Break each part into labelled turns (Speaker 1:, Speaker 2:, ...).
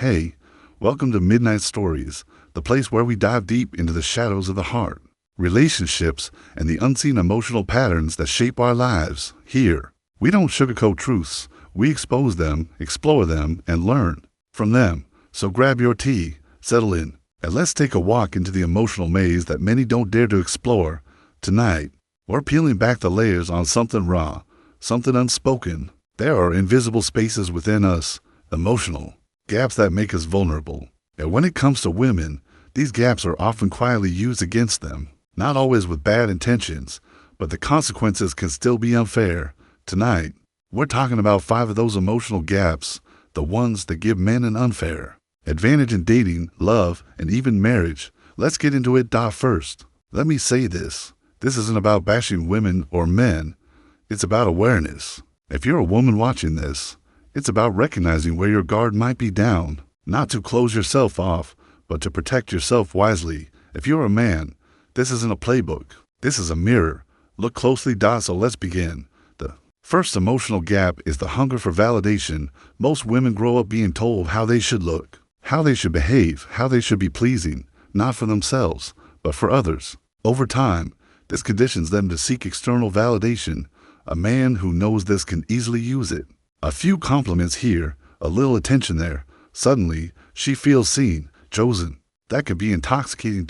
Speaker 1: Hey, welcome to Midnight Stories, the place where we dive deep into the shadows of the heart, relationships, and the unseen emotional patterns that shape our lives. Here, we don't sugarcoat truths. We expose them, explore them, and learn from them. So grab your tea, settle in, and let's take a walk into the emotional maze that many don't dare to explore. Tonight, we're peeling back the layers on something raw, something unspoken. There are invisible spaces within us, emotional gaps that make us vulnerable. And when it comes to women, these gaps are often quietly used against them, not always with bad intentions, but the consequences can still be unfair. Tonight, we're talking about 5 of those emotional gaps, the ones that give men an unfair advantage in dating, love, and even marriage. Let's get into it. First, let me say this. This isn't about bashing women or men. It's about awareness. If you're a woman watching this, it's about recognizing where your guard might be down, not to close yourself off, but to protect yourself wisely. If you're a man, this isn't a playbook. This is a mirror. Look closely. So let's begin. The first emotional gap is the hunger for validation. Most women grow up being told how they should look, how they should behave, how they should be pleasing, not for themselves, but for others. Over time, this conditions them to seek external validation. A man who knows this can easily use it. A few compliments here, a little attention there. Suddenly, she feels seen, chosen. That can be intoxicating.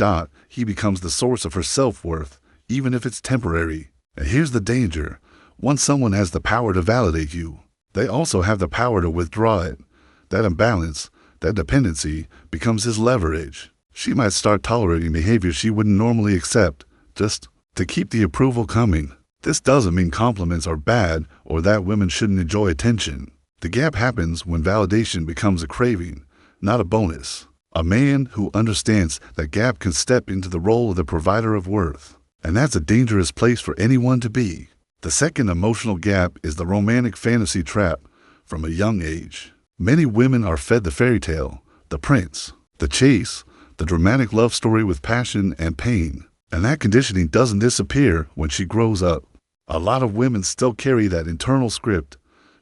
Speaker 1: He becomes the source of her self-worth, even if it's temporary. And here's the danger. Once someone has the power to validate you, they also have the power to withdraw it. That imbalance, that dependency, becomes his leverage. She might start tolerating behavior she wouldn't normally accept, just to keep the approval coming. This doesn't mean compliments are bad or that women shouldn't enjoy attention. The gap happens when validation becomes a craving, not a bonus. A man who understands that gap can step into the role of the provider of worth, and that's a dangerous place for anyone to be. The second emotional gap is the romantic fantasy trap. From a young age, many women are fed the fairy tale, the prince, the chase, the dramatic love story with passion and pain. And that conditioning doesn't disappear when she grows up. A lot of women still carry that internal script.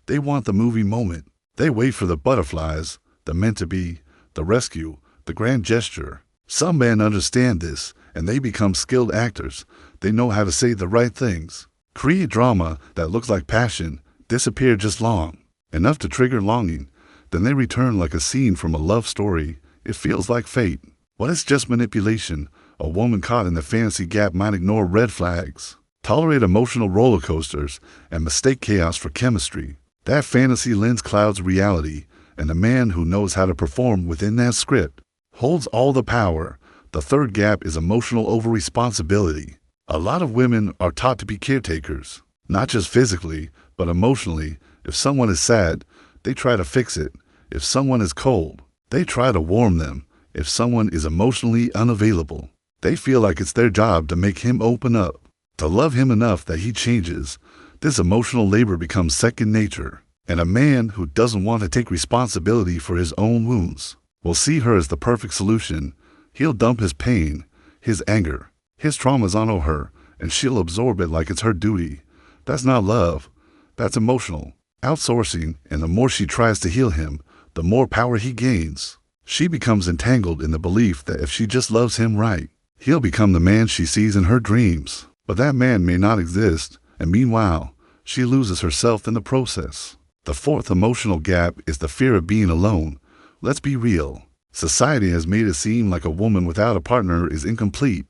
Speaker 1: They want the movie moment. They wait for the butterflies, the meant to be, the rescue, the grand gesture. Some men understand this, and they become skilled actors. They know how to say the right things, create drama that looks like passion, disappear just long enough to trigger longing. Then they return like a scene from a love story. It feels like fate. But it's just manipulation. A woman caught in the fantasy gap might ignore red flags, tolerate emotional roller coasters, and mistake chaos for chemistry. That fantasy lens clouds reality, and a man who knows how to perform within that script holds all the power. The third gap is emotional over-responsibility. A lot of women are taught to be caretakers, not just physically, but emotionally. If someone is sad, they try to fix it. If someone is cold, they try to warm them. If someone is emotionally unavailable, they feel like it's their job to make him open up, to love him enough that he changes. This emotional labor becomes second nature, and a man who doesn't want to take responsibility for his own wounds will see her as the perfect solution. He'll dump his pain, his anger, his traumas on her, and she'll absorb it like it's her duty. That's not love. That's emotional outsourcing, and the more she tries to heal him, the more power he gains. She becomes entangled in the belief that if she just loves him right, he'll become the man she sees in her dreams. But that man may not exist, and meanwhile, she loses herself in the process. The fourth emotional gap is the fear of being alone. Let's be real. Society has made it seem like a woman without a partner is incomplete,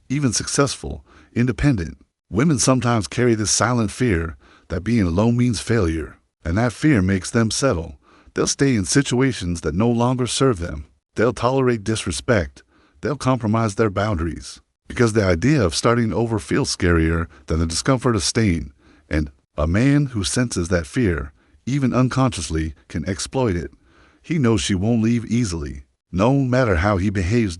Speaker 1: even successful, independent. Women sometimes carry this silent fear that being alone means failure, and that fear makes them settle. They'll stay in situations that no longer serve them. They'll tolerate disrespect. They'll compromise their boundaries, because the idea of starting over feels scarier than the discomfort of staying. And a man who senses that fear, even unconsciously, can exploit it. He knows she won't leave easily. No matter how he behaves.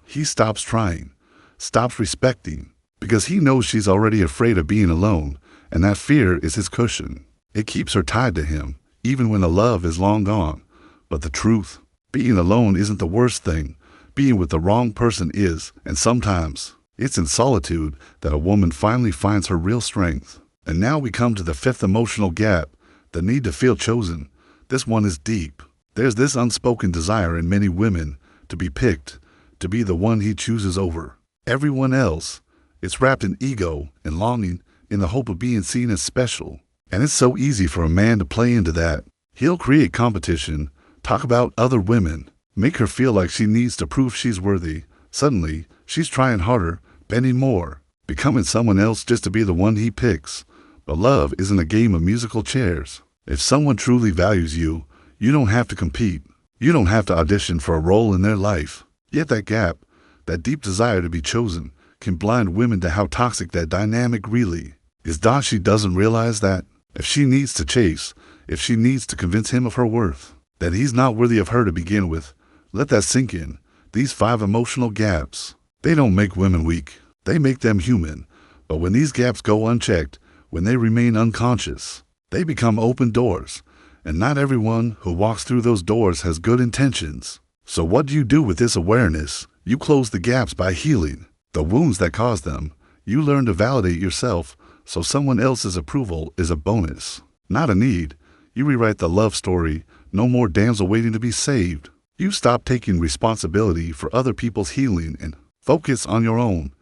Speaker 1: He stops trying, stops respecting, because he knows she's already afraid of being alone, and that fear is his cushion. It keeps her tied to him, even when the love is long gone. But the truth, being alone isn't the worst thing. Being with the wrong person is, and sometimes it's in solitude that a woman finally finds her real strength. And now we come to the fifth emotional gap, the need to feel chosen. This one is deep. There's this unspoken desire in many women to be picked, to be the one he chooses over everyone else. It's wrapped in ego and longing in the hope of being seen as special. And it's so easy for a man to play into that. He'll create competition, talk about other women, make her feel like she needs to prove she's worthy. Suddenly, she's trying harder, bending more, becoming someone else just to be the one he picks. But love isn't a game of musical chairs. If someone truly values you, you don't have to compete. You don't have to audition for a role in their life. Yet that gap, that deep desire to be chosen, can blind women to how toxic that dynamic really is. She doesn't realize that if she needs to chase, if she needs to convince him of her worth, that he's not worthy of her to begin with, let that sink in. These 5 emotional gaps, they don't make women weak. They make them human. But when these gaps go unchecked, when they remain unconscious, they become open doors. And not everyone who walks through those doors has good intentions. So what do you do with this awareness? You close the gaps by healing the wounds that caused them. You learn to validate yourself so someone else's approval is a bonus, not a need. You rewrite the love story. No more damsel waiting to be saved. You stop taking responsibility for other people's healing and focus on your own.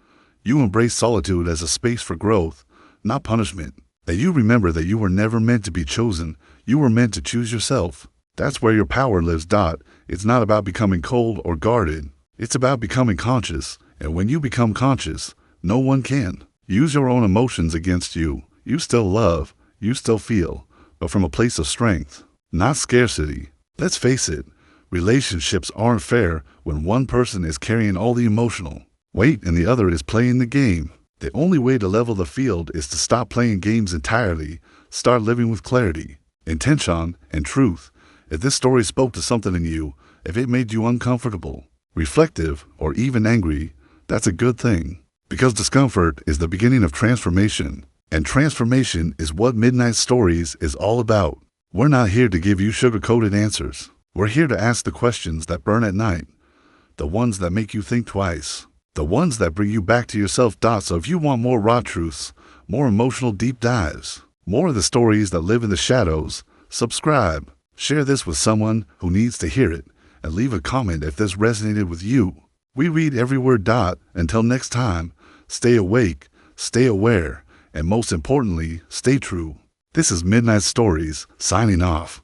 Speaker 1: You embrace solitude as a space for growth, not punishment. And you remember that you were never meant to be chosen. You were meant to choose yourself. That's where your power lives. It's not about becoming cold or guarded. It's about becoming conscious. And when you become conscious, no one can use your own emotions against you. You still love, you still feel, but from a place of strength, not scarcity. Let's face it, relationships aren't fair when one person is carrying all the emotional weight and the other is playing the game. The only way to level the field is to stop playing games entirely, start living with clarity, intention, and truth. If this story spoke to something in you, if it made you uncomfortable, reflective, or even angry, that's a good thing. Because discomfort is the beginning of transformation. And transformation is what Midnight Stories is all about. We're not here to give you sugar-coated answers. We're here to ask the questions that burn at night. The ones that make you think twice. The ones that bring you back to yourself. So if you want more raw truths, more emotional deep dives, more of the stories that live in the shadows, subscribe. Share this with someone who needs to hear it. And leave a comment if this resonated with you. We read every word. Until next time, stay awake, stay aware, and most importantly, stay true. This is Midnight Stories, signing off.